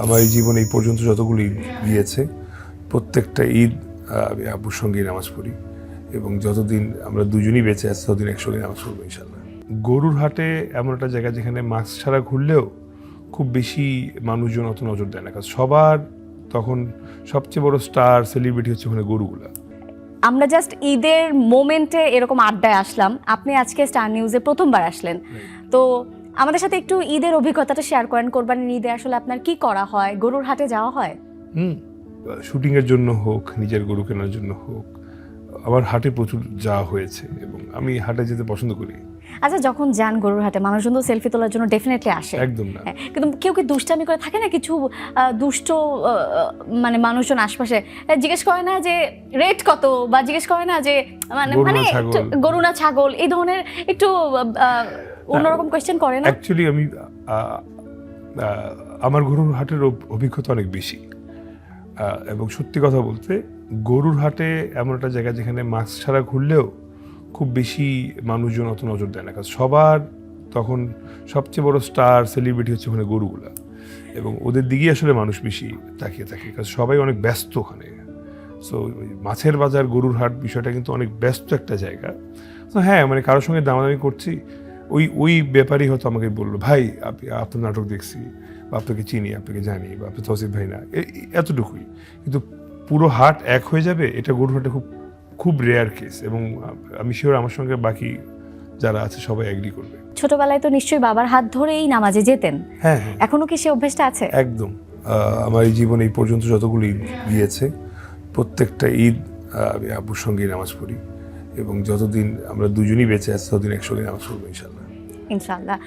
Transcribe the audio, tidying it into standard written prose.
আমার এই জীবনে এই পর্যন্ত যতগুলো ঈদ গিয়েছে প্রত্যেকটা ঈদ আমি আব্বুর সঙ্গেই নামাজ পড়ি এবং যতদিন আমরা দুজনই বেঁচে আছি ততদিন একসঙ্গে নামাজ পড়বো ইনশাল্লাহ। গরুর হাটে এমন একটা জায়গা যেখানে মাস্ক ছাড়া ঘুরলেও খুব বেশি মানুষজন অত নজর দেয় না, কারণ সবার তখন সবচেয়ে বড় স্টার সেলিব্রিটি হচ্ছে ওখানে গরুগুলা। আমরা জাস্ট ঈদের মোমেন্টে এরকম আড্ডায় আসলাম, আপনি আজকে স্টার নিউজে প্রথমবার আসলেন, তো আমাদের সাথে একটু ঈদের অভিজ্ঞতাটা শেয়ার করেন। কোরবানির ঈদে আসলে আপনার কি করা হয়? গরুর হাটে যাওয়া হয়? শুটিং এর জন্য হোক, নিজের গরু কেনার জন্য হোক, আমার হাটে প্রচুর যাওয়া হয়েছে এবং আমি হাটে যেতে পছন্দ করি। আচ্ছা, যখন যান গরুর হাটে মানুষজন তো সেলফি তোলার জন্য ডেফিনেটলি আসে। একদম না, কিন্তু কেউ কি দুষ্টামি করে থাকে না? কিছু দুষ্ট মানে মানুষজন আশপাশে জিজ্ঞেস করে না যে রেট কত, বা জিজ্ঞেস করে না যে মানে গরু না ছাগল, এই ধরনের একটু অন্যরকম কোয়েশ্চেন করে না? অ্যাকচুয়ালি আমি আমার গরুর হাটের অভিজ্ঞতা অনেক বেশি এবং সত্যি কথা বলতে গরুর হাটে এমন একটা জায়গা যেখানে মাস্ক ছাড়া ঘুরলেও খুব বেশি মানুষজন অত নজর দেয় না, কারণ সবার তখন সবচেয়ে বড় স্টার সেলিব্রিটি হচ্ছে ওখানে গরুগুলা এবং ওদের দিকেই আসলে মানুষ বেশি তাকিয়ে থাকে, কারণ সবাই অনেক ব্যস্ত ওখানে। সো মাছের বাজার গরুর হাট বিষয়টা কিন্তু অনেক ব্যস্ত একটা জায়গা। তো হ্যাঁ, মানে কারোর সঙ্গে দামাদামি করছি, ওই ব্যাপারই হয়তো আমাকে বললো, ভাই আপনার নাটক দেখছি বা আপনাকে চিনি, আপনাকে জানি, বা আপনি তৌসিফ ভাই না, এতটুকুই। কিন্তু পুরো হাট এক হয়ে যাবে এটা গরুর হাটে খুব খুব রেয়ার কেস, এবং আমি শিওর আমার সঙ্গে বাকি যারা আছে সবাই এগ্রি করবে। ছোটবেলায় তো নিশ্চয়ই বাবার হাত ধরেই নামাজে যেতেন। হ্যাঁ, এখনো কি সে অভ্যেসটা আছে? একদম। আমার এই জীবনে এই পর্যন্ত যতগুলো ঈদ গিয়েছে প্রত্যেকটা ঈদ আমি আব্বুর সঙ্গেই নামাজ পড়ি এবং যতদিন আমরা দুজনই বেঁচে আছি ততদিন একসঙ্গে নামাজ পড়বো ইনশাল্লাহ। ইনশাআল্লাহ।